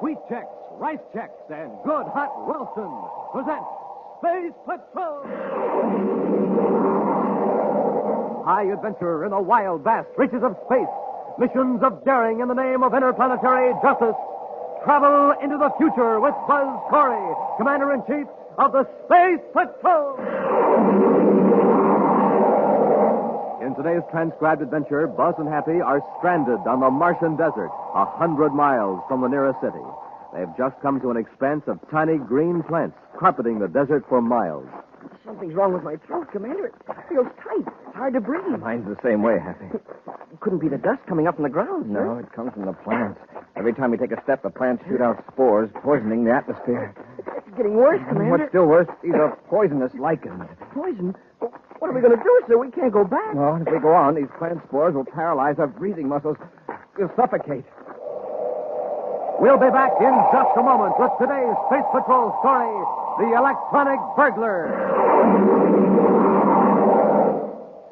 Wheat Checks, Rice Checks, and Good Hot Wilson present Space Patrol! High adventure in the wild, vast reaches of space. Missions of daring in the name of interplanetary justice. Travel into the future with Buzz Corry, Commander-in-Chief of the Space Patrol! In today's transcribed adventure, Buzz and Happy are stranded on the Martian desert, 100 miles from the nearest city. They've just come to an expanse of tiny green plants, carpeting the desert for miles. Something's wrong with my throat, Commander. It feels tight. It's hard to breathe. Mine's the same way, Happy. It couldn't be the dust coming up from the ground, No, it comes from the plants. Every time we take a step, the plants shoot out spores, poisoning the atmosphere. It's getting worse, Commander. What's still worse, these are poisonous lichens. Poison? What are we going to do, sir? We can't go back. Well, if we go on, these plant spores will paralyze our breathing muscles. We'll suffocate. We'll be back in just a moment with today's Space Patrol story, The Electronic Burglar.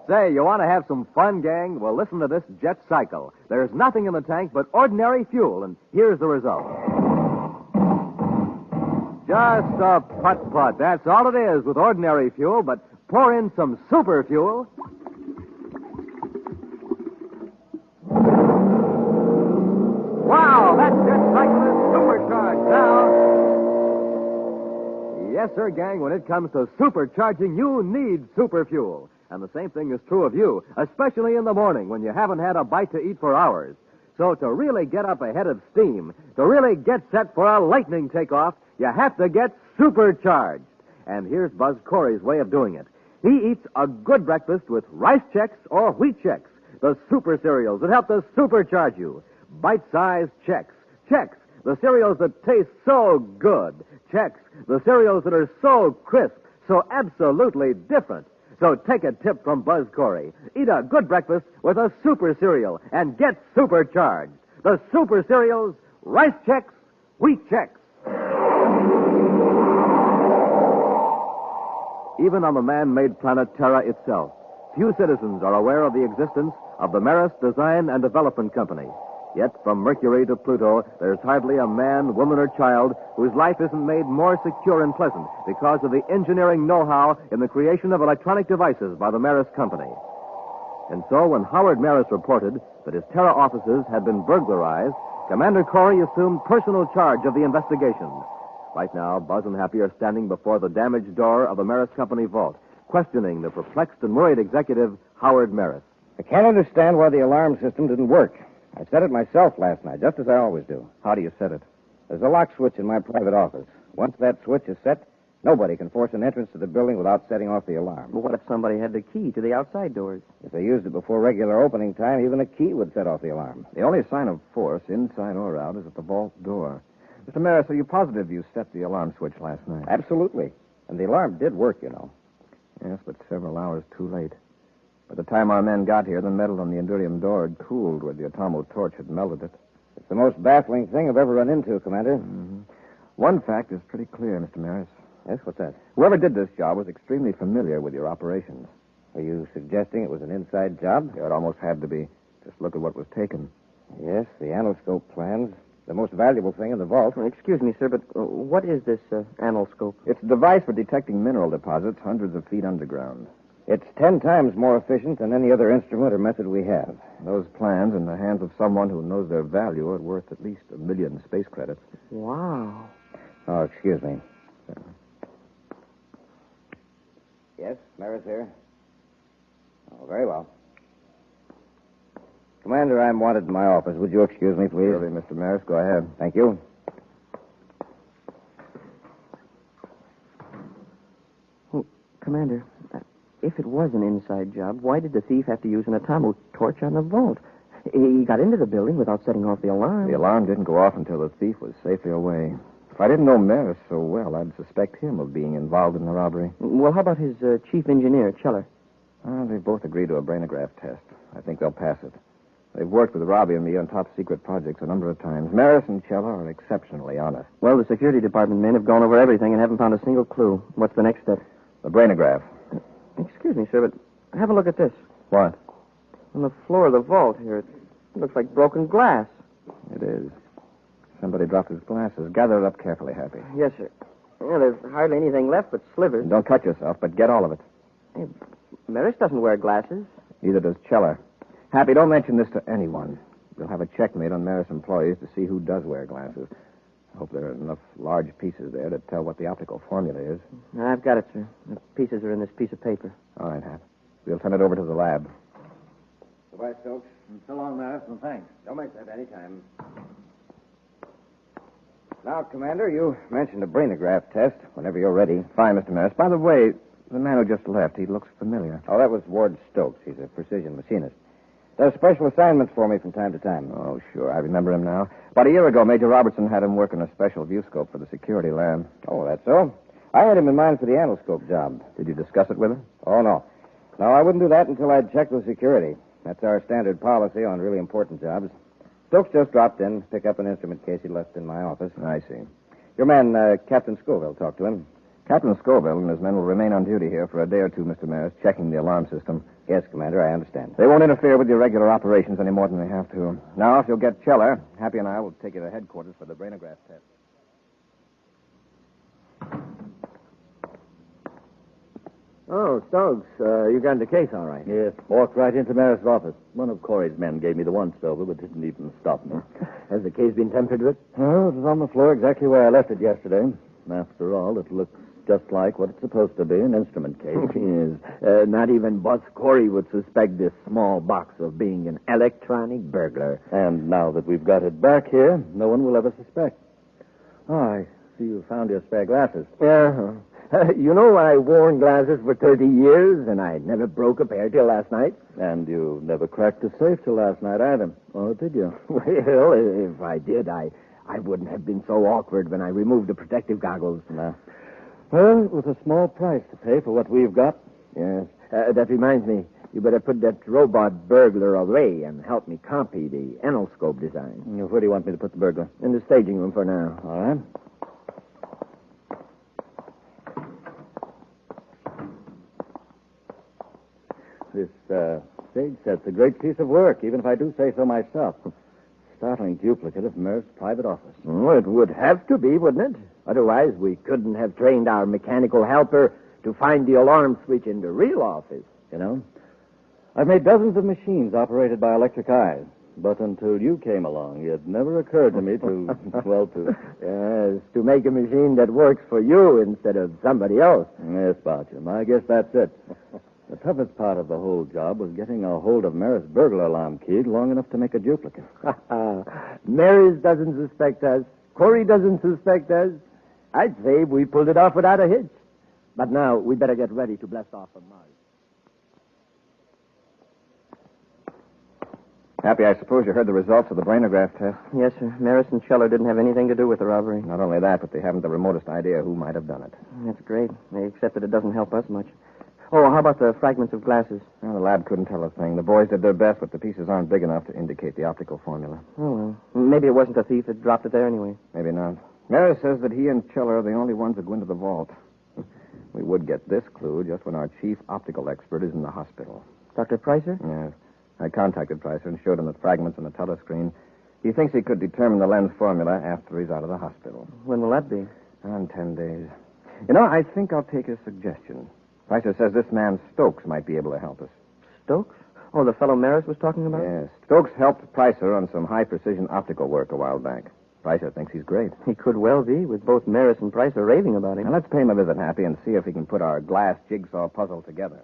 Say, you want to have some fun, gang? Well, listen to this jet cycle. There's nothing in the tank but ordinary fuel, and here's the result. Just a putt-putt. That's all it is with ordinary fuel, but pour in some super fuel. Wow, that jet cycle is supercharged now. Yes, sir, gang, when it comes to supercharging, you need super fuel. And the same thing is true of you, especially in the morning when you haven't had a bite to eat for hours. So to really get up ahead of steam, to really get set for a lightning takeoff, you have to get supercharged. And here's Buzz Corry's way of doing it. He eats a good breakfast with Rice Checks or Wheat Checks, the super cereals that help to supercharge you. Bite-sized Checks. Checks, the cereals that taste so good. Checks, the cereals that are so crisp, so absolutely different. So take a tip from Buzz Corry. Eat a good breakfast with a super cereal and get supercharged. The super cereals, Rice Checks, Wheat Checks. Even on the man-made planet Terra itself, few citizens are aware of the existence of the Marist Design and Development Company. Yet from Mercury to Pluto, there's hardly a man, woman, or child whose life isn't made more secure and pleasant because of the engineering know-how in the creation of electronic devices by the Marist Company. And so when Howard Marist reported that his Terra offices had been burglarized, Commander Corry assumed personal charge of the investigation. Right now, Buzz and Happy are standing before the damaged door of the Marist Company vault, questioning the perplexed and worried executive, Howard Marist. I can't understand why the alarm system didn't work. I set it myself last night, just as I always do. How do you set it? There's a lock switch in my private office. Once that switch is set, nobody can force an entrance to the building without setting off the alarm. But what if somebody had the key to the outside doors? If they used it before regular opening time, even a key would set off the alarm. The only sign of force, inside or out, is at the vault door. Mr. Marist, are you positive you set the alarm switch last night? Absolutely. And the alarm did work, you know. Yes, but several hours too late. By the time our men got here, the metal on the Endurium door had cooled where the atomo torch had melted it. It's the most baffling thing I've ever run into, Commander. Mm-hmm. One fact is pretty clear, Mr. Marist. Yes, what's that? Whoever did this job was extremely familiar with your operations. Are you suggesting it was an inside job? Yeah, it almost had to be. Just look at what was taken. Yes, the anoscope plans. The most valuable thing in the vault. Excuse me, sir, but what is this anoscope? It's a device for detecting mineral deposits hundreds of feet underground. It's 10 times more efficient than any other instrument or method we have. Those plans, in the hands of someone who knows their value, are worth at least 1 million space credits. Wow. Oh, excuse me. Yes, Marist here. Oh, very well. Commander, I'm wanted in my office. Would you excuse me, please? Surely, Mr. Marist. Go ahead. Thank you. Well, Commander, if it was an inside job, why did the thief have to use an atomo torch on the vault? He got into the building without setting off the alarm. The alarm didn't go off until the thief was safely away. If I didn't know Marist so well, I'd suspect him of being involved in the robbery. Well, how about his chief engineer, Cheller? They both agreed to a brainograph test. I think they'll pass it. They've worked with Robbie and me on top-secret projects a number of times. Marist and Cheller are exceptionally honest. Well, the security department men have gone over everything and haven't found a single clue. What's the next step? The brainograph. Excuse me, sir, but have a look at this. What? On the floor of the vault here, it looks like broken glass. It is. Somebody dropped his glasses. Gather it up carefully, Happy. Yes, sir. Well, there's hardly anything left but slivers. Don't cut yourself, but get all of it. Hey, Maris doesn't wear glasses. Neither does Cheller. Happy, don't mention this to anyone. We'll have a check made on Maris employees to see who does wear glasses. I hope there are enough large pieces there to tell what the optical formula is. I've got it, sir. The pieces are in this piece of paper. All right, Hap. We'll send it over to the lab. Goodbye, Stokes. And so long, Maris, and thanks. Don't make that any time. Now, Commander, you mentioned a brainograph test whenever you're ready. Fine, Mr. Maris. By the way, the man who just left, he looks familiar. Oh, that was Ward Stokes. He's a precision machinist. Does special assignments for me from time to time. Oh, sure. I remember him now. About a year ago, Major Robertson had him work on a special viewscope for the security lab. Oh, that's so? I had him in mind for the anoscope job. Did you discuss it with him? Oh, no. No, I wouldn't do that until I'd checked with security. That's our standard policy on really important jobs. Stokes just dropped in, pick up an instrument case he left in my office. I see. Your man, Captain Scoville, talked to him. Captain Scoville and his men will remain on duty here for a day or two, Mr. Maris, checking the alarm system. Yes, Commander, I understand. They won't interfere with your regular operations any more than they have to. Now, if you'll get Cheller, Happy and I will take you to headquarters for the brainograph test. Oh, Stokes, you got the case all right. Yes, walked right into Maris' office. One of Corry's men gave me the once-over, but didn't even stop me. Has the case been tampered with? Oh, it was on the floor exactly where I left it yesterday. After all, it looks just like what it's supposed to be, an instrument case. Yes. Not even Buzz Corry would suspect this small box of being an electronic burglar. And now that we've got it back here, no one will ever suspect. Oh, I see you found your spare glasses. Yeah. You know, I've worn glasses for 30 years, and I never broke a pair till last night. And you never cracked a safe till last night either. Oh, did you? Well, if I did, I wouldn't have been so awkward when I removed the protective goggles. No. Well, it was a small price to pay for what we've got. Yes. That reminds me, you better put that robot burglar away and help me copy the anoscope design. Where do you want me to put the burglar? In the staging room for now. All right. This stage set's a great piece of work, even if I do say so myself. Startling duplicate of Merv's private office. Oh, it would have to be, wouldn't it? Otherwise, we couldn't have trained our mechanical helper to find the alarm switch in the real office. You know, I've made dozens of machines operated by electric eyes, but until you came along, it never occurred to me to, Yes, to make a machine that works for you instead of somebody else. Yes, Bartram, I guess that's it. The toughest part of the whole job was getting a hold of Maris' burglar alarm key long enough to make a duplicate. Maris doesn't suspect us. Corry doesn't suspect us. I'd say we pulled it off without a hitch. But now, we better get ready to blast off from Mars. Happy, I suppose you heard the results of the brainograph test. Yes, sir. Maris and Scheller didn't have anything to do with the robbery. Not only that, but they haven't the remotest idea who might have done it. That's great, except that it doesn't help us much. Oh, how about the fragments of glasses? Well, the lab couldn't tell a thing. The boys did their best, but the pieces aren't big enough to indicate the optical formula. Oh, well. Maybe it wasn't a thief that dropped it there anyway. Maybe not. Maris says that he and Cheller are the only ones that go into the vault. We would get this clue just when our chief optical expert is in the hospital. Dr. Pricer? Yes. I contacted Pricer and showed him the fragments on the telescreen. He thinks he could determine the lens formula after he's out of the hospital. When will that be? In 10 days. You know, I think I'll take his suggestion. Pricer says this man Stokes might be able to help us. Stokes? Oh, the fellow Maris was talking about? Yes. Stokes helped Pricer on some high-precision optical work a while back. Pricer thinks he's great. He could well be, with both Maris and Pricer raving about him. Now, let's pay him a visit, Happy, and see if he can put our glass jigsaw puzzle together.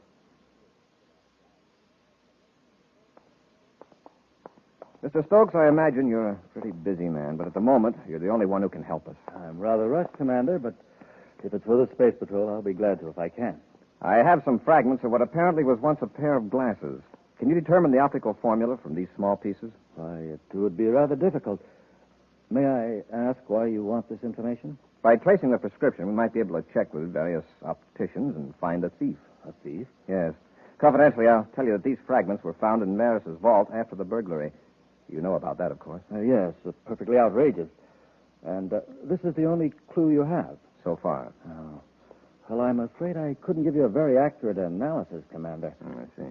Mr. Stokes, I imagine you're a pretty busy man, but at the moment, you're the only one who can help us. I'm rather rushed, Commander, but if it's for the Space Patrol, I'll be glad to if I can. I have some fragments of what apparently was once a pair of glasses. Can you determine the optical formula from these small pieces? Why, it would be rather difficult. May I ask why you want this information? By tracing the prescription, we might be able to check with various opticians and find a thief. A thief? Yes. Confidentially, I'll tell you that these fragments were found in Maris's vault after the burglary. You know about that, of course. Yes, it's perfectly outrageous. And this is the only clue you have? So far. Oh. Well, I'm afraid I couldn't give you a very accurate analysis, Commander. I see.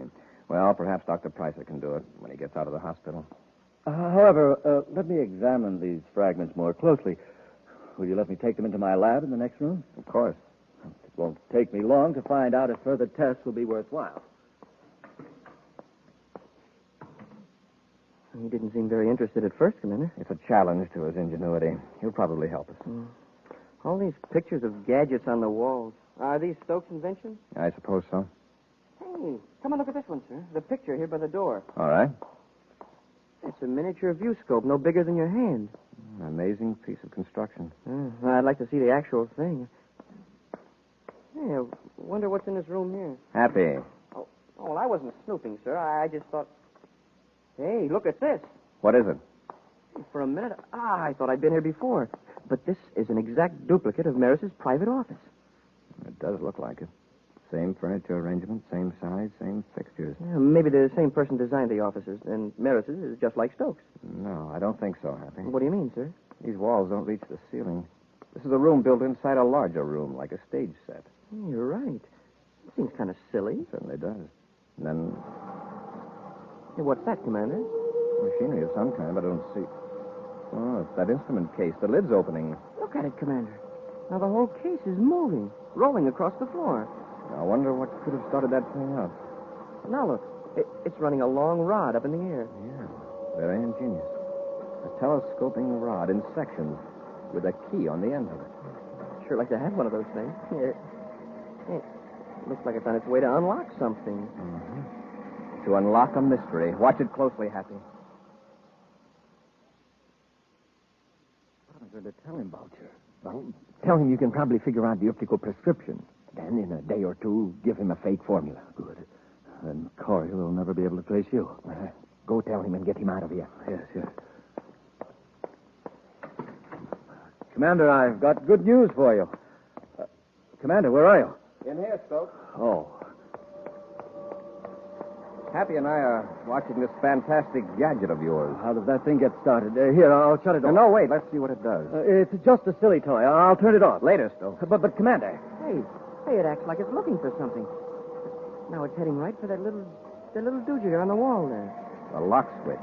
Well, perhaps Dr. Pricer can do it when he gets out of the hospital. However, let me examine these fragments more closely. Will you let me take them into my lab in the next room? Of course. It won't take me long to find out if further tests will be worthwhile. He didn't seem very interested at first, Commander. It's a challenge to his ingenuity. He'll probably help us. All these pictures of gadgets on the walls. Are these Stokes' inventions? I suppose so. Hey, come and look at this one, sir. The picture here by the door. All right. It's a miniature viewscope, no bigger than your hand. An amazing piece of construction. I'd like to see the actual thing. Hey, I wonder what's in this room here. Happy. Oh, well, I wasn't snooping, sir. I just thought... Hey, look at this. What is it? For a minute, I thought I'd been here before. But this is an exact duplicate of Maris's private office. It does look like it. Same furniture arrangement, same size, same fixtures. Yeah, maybe the same person designed the offices, and Maris's is just like Stokes. No, I don't think so, Happy. What do you mean, sir? These walls don't reach the ceiling. This is a room built inside a larger room, like a stage set. You're right. It seems kind of silly. It certainly does. And then Hey, what's that, Commander? machinery of some kind, but I don't see. Oh, it's that instrument case. The lid's opening. Look at it, Commander. Now the whole case is moving, rolling across the floor. I wonder what could have started that thing up. Now look, it's running a long rod up in the air. Yeah, very ingenious. A telescoping rod in sections with a key on the end of it. Sure like to have one of those things. It looks like it's on its way to unlock something. To unlock a mystery. Watch it closely, Happy. What am I going to tell him, Boucher? Well, tell him you can probably figure out the optical prescription. Then, in a day or two, give him a fake formula. Good. Then Corry will never be able to trace you. Go tell him and get him out of here. Yes. Commander, I've got good news for you. Commander, where are you? In here, Stokes. Oh. Happy and I are watching this fantastic gadget of yours. How does that thing get started? Here, I'll shut it off. No, wait. Let's see what it does. It's just a silly toy. I'll turn it off. Later, Stokes. But Commander. Hey, it acts like it's looking for something. Now it's heading right for that little doogie on the wall there. The lock switch.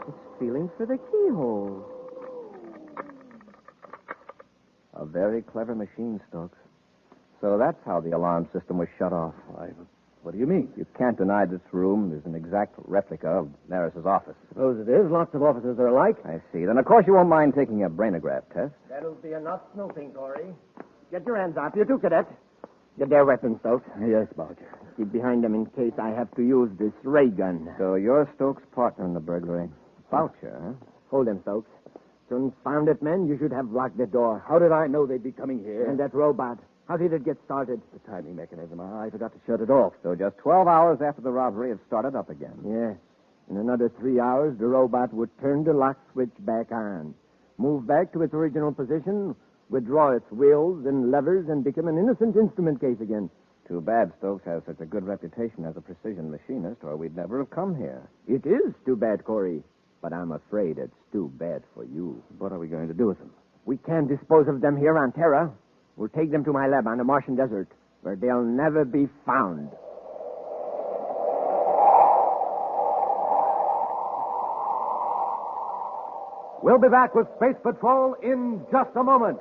It's feeling for the keyhole. A very clever machine, Stokes. So that's how the alarm system was shut off. What do you mean? You can't deny this room is an exact replica of Maris's office. Suppose it is. Lots of offices are alike. I see. Then, of course, you won't mind taking a brainograph test. That'll be enough snooping, Corry. Get your hands off. You too, Cadet. Get their weapons, Stokes. Yes, Boucher. Keep behind them in case I have to use this ray gun. So you're Stokes' partner in the burglary. Boucher, huh? Hold them, Stokes. Confounded men, you should have locked the door. How did I know they'd be coming here? And that robot, how did it get started? The timing mechanism. I forgot to shut it off. So just 12 hours after the robbery, it started up again. Yes. In another 3 hours, the robot would turn the lock switch back on, move back to its original position, withdraw its wheels and levers, and become an innocent instrument case again. Too bad Stokes has such a good reputation as a precision machinist, or we'd never have come here. It is too bad, Corry. But I'm afraid it's too bad for you. What are we going to do with them? We can't dispose of them here on Terra. We'll take them to my lab on the Martian desert, where they'll never be found. We'll be back with Space Patrol in just a moment.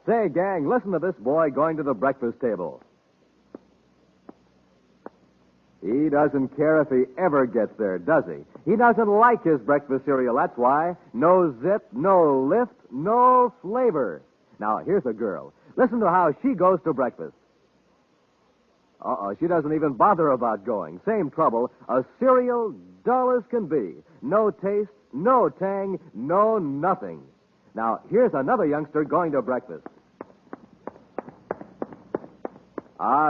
Say, gang, listen to this boy going to the breakfast table. He doesn't care if he ever gets there, does he? He doesn't like his breakfast cereal, that's why. No zip, no lift, no flavor. Now, here's a girl. Listen to how she goes to breakfast. She doesn't even bother about going. Same trouble. A cereal dull as can be. No taste, no tang, no nothing. Now, here's another youngster going to breakfast.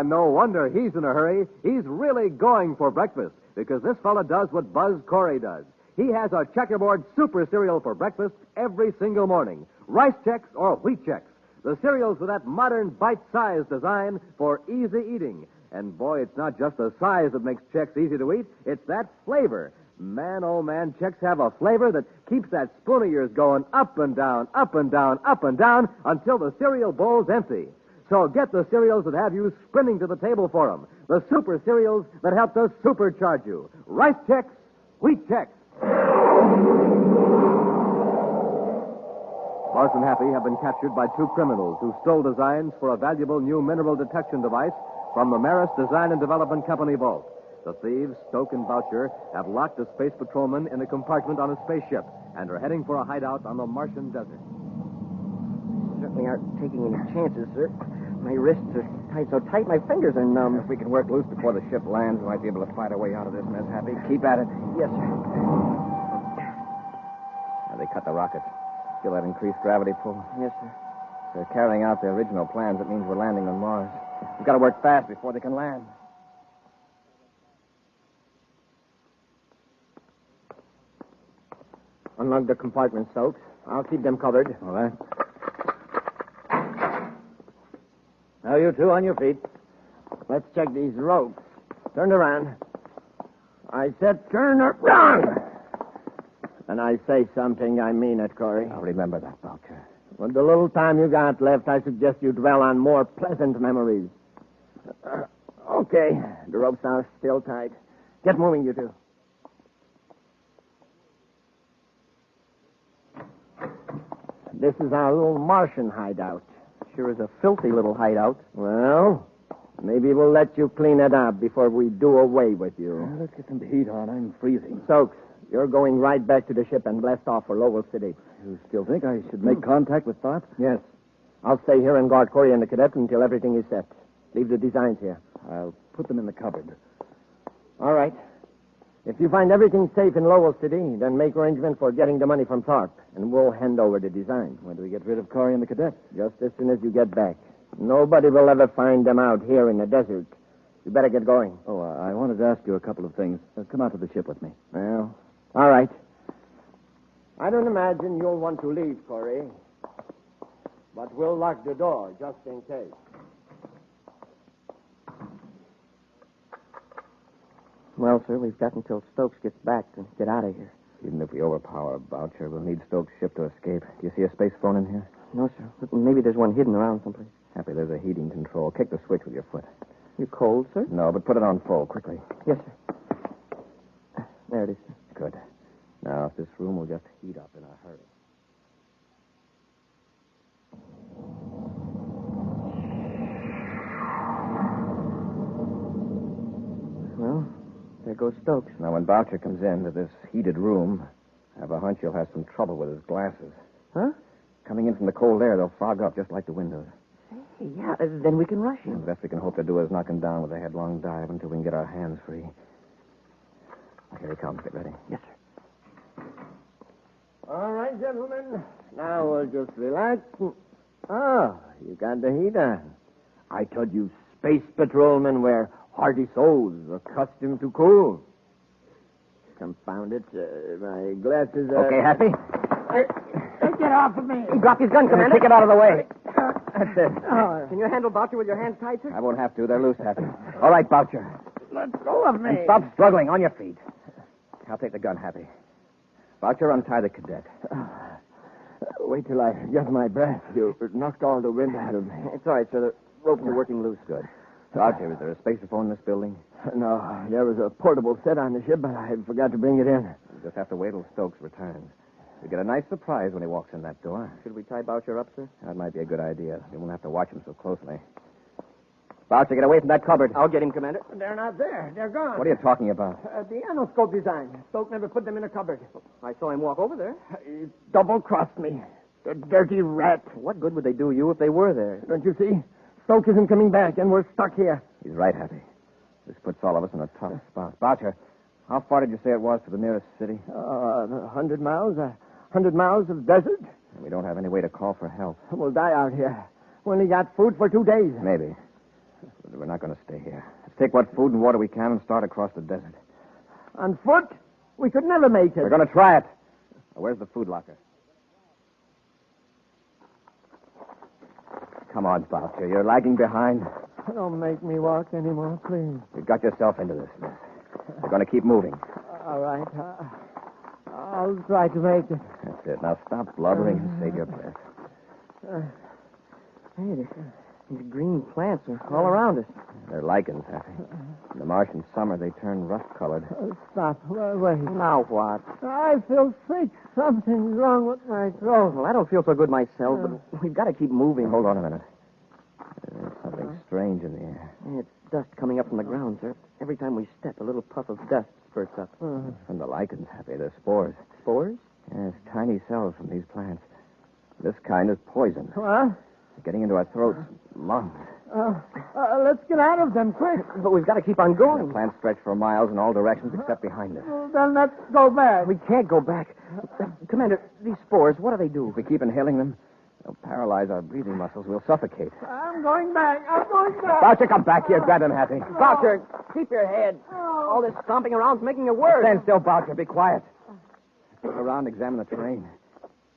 No wonder he's in a hurry. He's really going for breakfast, because this fella does what Buzz Corry does. He has a checkerboard super cereal for breakfast every single morning. Rice Chex or Wheat Chex. The cereals with that modern bite-sized design for easy eating. And boy, it's not just the size that makes Chex easy to eat. It's that flavor. Man, oh man, Chex have a flavor that keeps that spoon of yours going up and down, up and down, up and down until the cereal bowl's empty. So get the cereals that have you sprinting to the table for them. the super cereals that help to supercharge you. Rice Chex, Wheat Chex. Buzz and Happy have been captured by two criminals who stole designs for a valuable new mineral detection device from the Maris Design and Development Company vault. The thieves, Stoke and Boucher, have locked a space patrolman in a compartment on a spaceship and are heading for a hideout on the Martian desert. Certainly aren't taking any chances, sir. My wrists are tied so tight, my fingers are numb. If we can work loose before the ship lands, we might be able to fight our way out of this mess, Happy. Keep at it. Yes, sir. Now, they cut the rockets. Feel that increased gravity pull? Yes, sir. If they're carrying out their original plans, it means we're landing on Mars. We've got to work fast before they can land. Unlock the compartment, Stokes. I'll keep them covered. All right. Now, you two on your feet. Let's check these ropes. Turn around. I said turn around. And I say something, I mean it, Corry. I'll remember that, Boucher. With the little time you got left, I suggest you dwell on more pleasant memories. Okay, the ropes are still tight. Get moving, you two. This is our little Martian hideout. Sure is a filthy little hideout. Well, maybe we'll let you clean it up before we do away with you. Let's get some heat on. I'm freezing. Stokes, you're going right back to the ship and blast off for Lowell City. You still think I should make contact with Thorpe? Yes. I'll stay here and guard Corry and the cadet until everything is set. Leave the designs here. I'll put them in the cupboard. All right. If you find everything safe in Lowell City, then make arrangements for getting the money from Thorpe, and we'll hand over the designs. When do we get rid of Corry and the cadet? Just as soon as you get back. Nobody will ever find them out here in the desert. You better get going. Oh, I wanted to ask you a couple of things. Come out to the ship with me. Well, all right. I don't imagine you'll want to leave, Corry. But we'll lock the door just in case. Well, sir, we've got until Stokes gets back to get out of here. Even if we overpower Boucher, we'll need Stokes' ship to escape. Do you see a space phone in here? No, sir. But maybe there's one hidden around someplace. Happy, there's a heating control. Kick the switch with your foot. You cold, sir? No, but put it on full, quickly. Yes, sir. There it is, sir. Good. Now, if this room will just heat up in a hurry. Well, there goes Stokes. Now, when Boucher comes into this heated room, I have a hunch he'll have some trouble with his glasses. Huh? Coming in from the cold air, they'll fog up just like the windows. Hey, yeah, then we can rush him. The best we can hope to do is knock him down with a headlong dive until we can get our hands free. Here he comes. Get ready. Yes, sir. All right, gentlemen. Now we'll just relax. Oh, you got the heat on. I told you space patrolmen were hardy souls accustomed to cool. Confound it. My glasses are... Okay, Happy? Get off of me. He dropped his gun, Commander. Take it out of the way. That's it. Can you handle Boucher with your hands tied, sir? I won't have to. They're loose, Happy. All right, Boucher. Let go of me. And stop struggling. On your feet. I'll take the gun, Happy. Boucher, untie the cadet. Wait till I get my breath. You knocked all the wind out of me. It's all right, sir. The ropes are working loose. Good. Boucher, is there a spaceophone in this building? No, there was a portable set on the ship, but I forgot to bring it in. You just have to wait till Stokes returns. You'll get a nice surprise when he walks in that door. Should we tie Boucher up, sir? That might be a good idea. You won't have to watch him so closely. Boucher, get away from that cupboard. I'll get him, Commander. They're not there. They're gone. What are you talking about? The anoscope design. Stoke never put them in a cupboard. I saw him walk over there. He double-crossed me. The dirty rat. What good would they do you if they were there? Don't you see? Stoke isn't coming back, and we're stuck here. He's right, Happy. This puts all of us in a tough spot. Boucher, how far did you say it was to the nearest city? 100 miles. 100 miles of desert. We don't have any way to call for help. We'll die out here. We only got food for 2 days. Maybe. But we're not going to stay here. Let's take what food and water we can and start across the desert. On foot? We could never make it. We're going to try it. Now, where's the food locker? Come on, Boucher. You're lagging behind. Don't make me walk anymore, please. You've got yourself into this mess. We're going to keep moving. All right. I'll try to make it. That's it. Now stop blubbering and save your breath. Hey, These green plants are all around us. They're lichens, Happy. In the Martian summer, they turn rust-colored. Stop. Wait. Now what? I feel sick. Something's wrong with my throat. Well, I don't feel so good myself, but we've got to keep moving. Hold on a minute. There's something strange in the air. It's dust coming up from the ground, sir. Every time we step, a little puff of dust spurts up. It's from the lichens, Happy. They're spores. Spores? Yes, tiny cells from these plants. This kind is poison. What? It's getting into our throats, lungs. Let's get out of them, quick. But we've got to keep on going. The plants stretch for miles in all directions except behind us. Then let's go back. We can't go back. Commander, these spores, what do they do? If we keep inhaling them, they'll paralyze our breathing muscles. We'll suffocate. I'm going back. I'm going back. Boucher, come back here. Grab him, Happy. Boucher, keep your head. All this stomping around's making it worse. Stand still, Boucher. Be quiet. Look around, examine the terrain.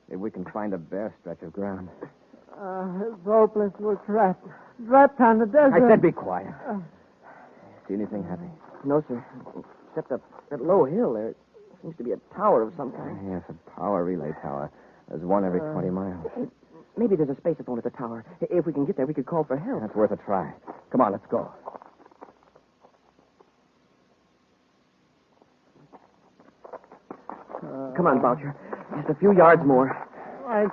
Maybe we can find a bare stretch of ground. It's hopeless. We're trapped. Trapped on the desert. I said be quiet. See anything, Happy? No, sir. Except that low hill there. It seems to be a tower of some kind. Yes, a power relay tower. There's one every 20 miles. Maybe there's a spacephone at the tower. If we can get there, we could call for help. That's worth a try. Come on, let's go. Come on, Boucher. Just a few yards more. I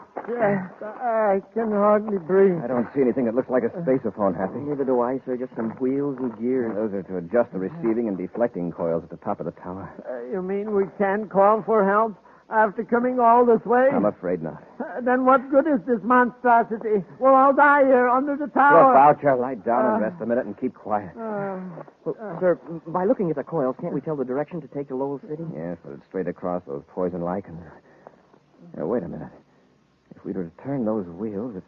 can hardly breathe. I don't see anything that looks like a spaceophone, Happy. Neither do I, sir. Just some wheels and gears. Those are to adjust the receiving and deflecting coils at the top of the tower. You mean we can't call for help after coming all this way? I'm afraid not. Then what good is this monstrosity? We'll all die here under the Look, tower. Boucher, lie down and rest a minute and keep quiet. Sir, by looking at the coils, can't we tell the direction to take to Lowell City? Yes, but it's straight across those poison lichens. Now, wait a minute. If we were to turn those wheels, it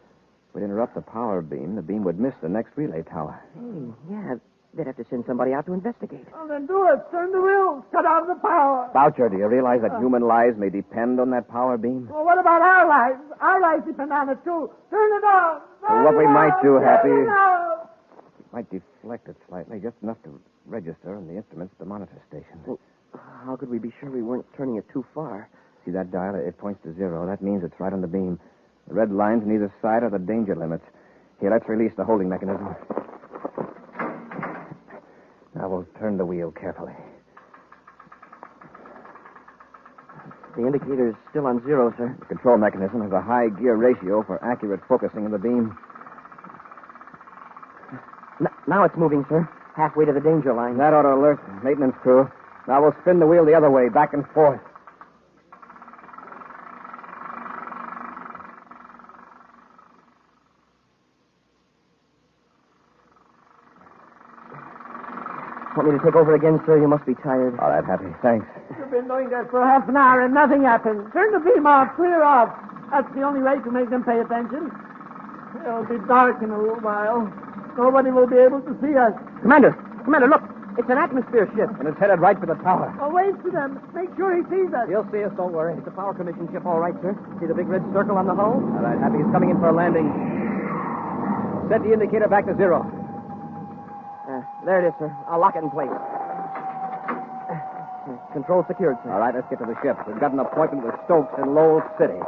would interrupt the power beam. The beam would miss the next relay tower. Hey, yeah, they'd have to send somebody out to investigate. Well, then do it. Turn the wheels. Cut off the power. Boucher, do you realize that human lives may depend on that power beam? Well, what about our lives? Our lives depend on it, too. Turn it off. Well, what we might do, Happy, Turn it off. might deflect it slightly, just enough to register on the instruments at the monitor station. Well, how could we be sure we weren't turning it too far? See that dial? It points to 0. That means it's right on the beam. The red lines on either side are the danger limits. Here, let's release the holding mechanism. Now we'll turn the wheel carefully. The indicator's still on 0, sir. The control mechanism has a high gear ratio for accurate focusing of the beam. Now it's moving, sir. Halfway to the danger line. That ought to alert the maintenance crew. Now we'll spin the wheel the other way, back and forth. Want me to take over again, sir? You must be tired. All right, Happy. Thanks. You've been doing that for half an hour and nothing happened. Turn the beam off. Clear off. That's the only way to make them pay attention. It'll be dark in a little while. Nobody will be able to see us. Commander, look. It's an atmosphere ship. And it's headed right for the tower. Well, wait for them. Make sure he sees us. He'll see us, don't worry. It's a power commission ship, all right, sir. See the big red circle on the hull? All right, Happy. He's coming in for a landing. Set the indicator back to 0. There it is, sir. I'll lock it in place. Control secured, sir. All right, let's get to the ship. We've got an appointment with Stokes in Lowell City.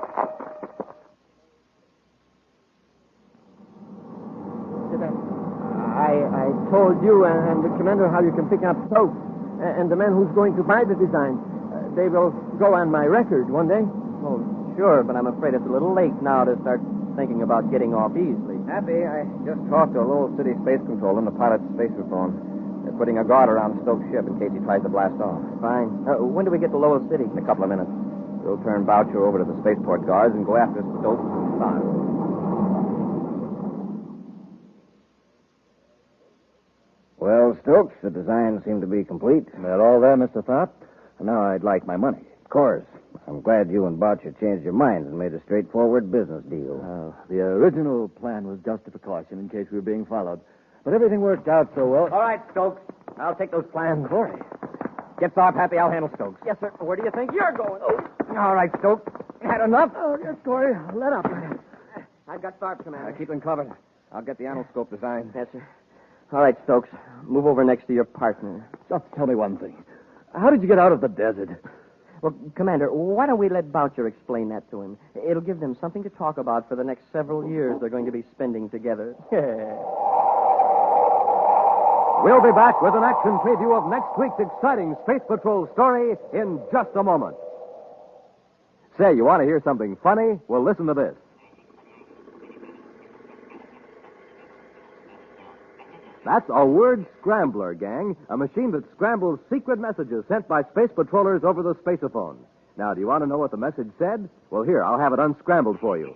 I told you and the commander how you can pick up Stokes and the man who's going to buy the design. They will go on my record one day. Oh, sure, but I'm afraid it's a little late now to start thinking about getting off easily. Happy, I just talked to a Lowell City space control and the pilot's space phone. They're putting a guard around Stokes' ship in case he tries to blast off. Fine. When do we get to Lowell City? In a couple of minutes. We'll turn Boucher over to the spaceport guards and go after Stokes and Starr. Well, Stokes, the design seemed to be complete. They're all there, Mr. Tharp. And now I'd like my money. Of course. I'm glad you and Boucher changed your minds and made a straightforward business deal. The original plan was just a precaution in case we were being followed. But everything worked out so well. All right, Stokes. I'll take those plans. Corry. Get Tharp, Happy. I'll handle Stokes. Yes, sir. Where do you think you're going? All right, Stokes. Had enough? Oh, yes, Corey. Let up. I've got Tharp, Commander. Keep them covered. I'll get the anoscope design. Yes, sir. All right, Stokes. Move over next to your partner. Just tell me one thing. How did you get out of the desert? Well, Commander, why don't we let Boucher explain that to him? It'll give them something to talk about for the next several years they're going to be spending together. We'll be back with an action preview of next week's exciting Space Patrol story in just a moment. Say, you want to hear something funny? Well, listen to this. That's a word scrambler, gang, a machine that scrambles secret messages sent by space patrollers over the spaceophone. Now, do you want to know what the message said? Well, here, I'll have it unscrambled for you.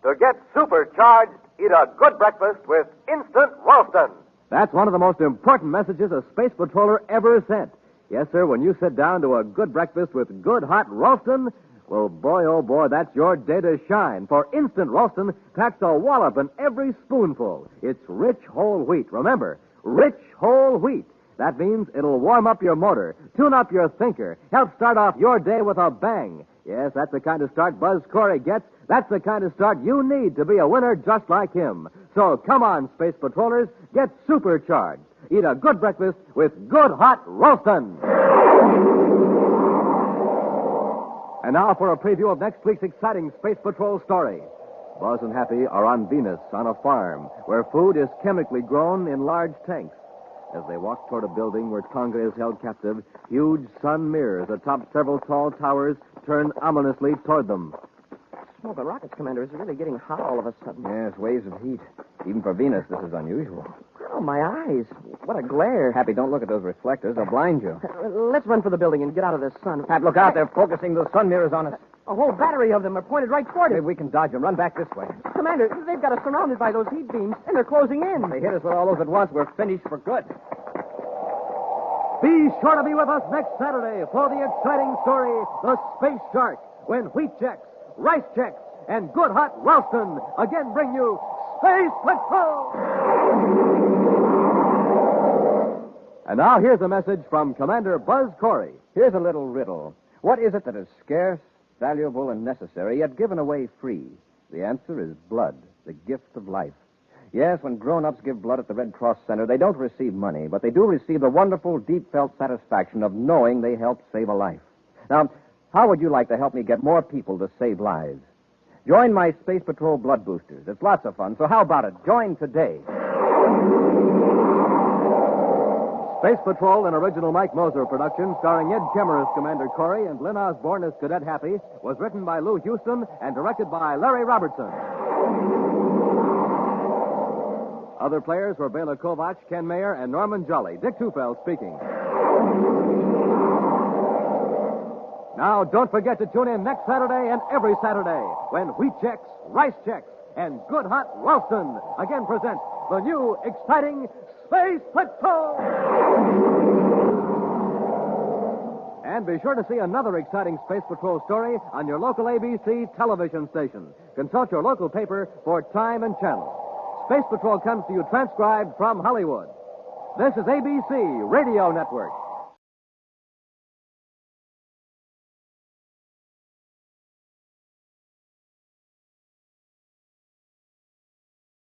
To get supercharged, eat a good breakfast with Instant Ralston. That's one of the most important messages a space patroller ever sent. Yes, sir, when you sit down to a good breakfast with good hot Ralston, well, boy, oh boy, that's your day to shine. For Instant Ralston packs a wallop in every spoonful. It's rich whole wheat. Remember, rich whole wheat. That means it'll warm up your motor, tune up your thinker, help start off your day with a bang. Yes, that's the kind of start Buzz Corry gets. That's the kind of start you need to be a winner just like him. So come on, Space Patrollers, get supercharged. Eat a good breakfast with good hot Ralston. And now for a preview of next week's exciting Space Patrol story. Buzz and Happy are on Venus on a farm where food is chemically grown in large tanks. As they walk toward a building where Tonga is held captive, huge sun mirrors atop several tall towers turn ominously toward them. Smoke and rockets, Commander. It's really getting hot all of a sudden. Yes, waves of heat. Even for Venus, this is unusual. Oh, my eyes. What a glare. Happy, don't look at those reflectors. They'll blind you. Let's run for the building and get out of this sun. Hap, look out. They're focusing those sun mirrors on us. A whole battery of them are pointed right toward us. Maybe we can dodge them. Run back this way. Commander, they've got us surrounded by those heat beams, and they're closing in. If they hit us with all those at once, we're finished for good. Be sure to be with us next Saturday for the exciting story, The Space Shark, when wheat checks, rice checks, and good hot Ralston again bring you Space Patrol! And now here's a message from Commander Buzz Corry. Here's a little riddle. What is it that is scarce, valuable, and necessary, yet given away free? The answer is blood, the gift of life. Yes, when grown-ups give blood at the Red Cross Center, they don't receive money, but they do receive the wonderful, deep-felt satisfaction of knowing they helped save a life. Now, how would you like to help me get more people to save lives? Join my Space Patrol Blood Boosters. It's lots of fun, so how about it? Join today. Space Patrol, an original Mike Moser production, starring Ed Kemmer as Commander Corry and Lynn Osborn as Cadet Happy, was written by Lou Houston and directed by Larry Robertson. Other players were Bela Kovac, Ken Mayer, and Norman Jolly. Dick Tufeld speaking. Now, don't forget to tune in next Saturday and every Saturday when wheat checks, rice checks, and good hot Ralston again present the new exciting Space Patrol! And be sure to see another exciting Space Patrol story on your local ABC television station. Consult your local paper for time and channel. Space Patrol comes to you transcribed from Hollywood. This is ABC Radio Network.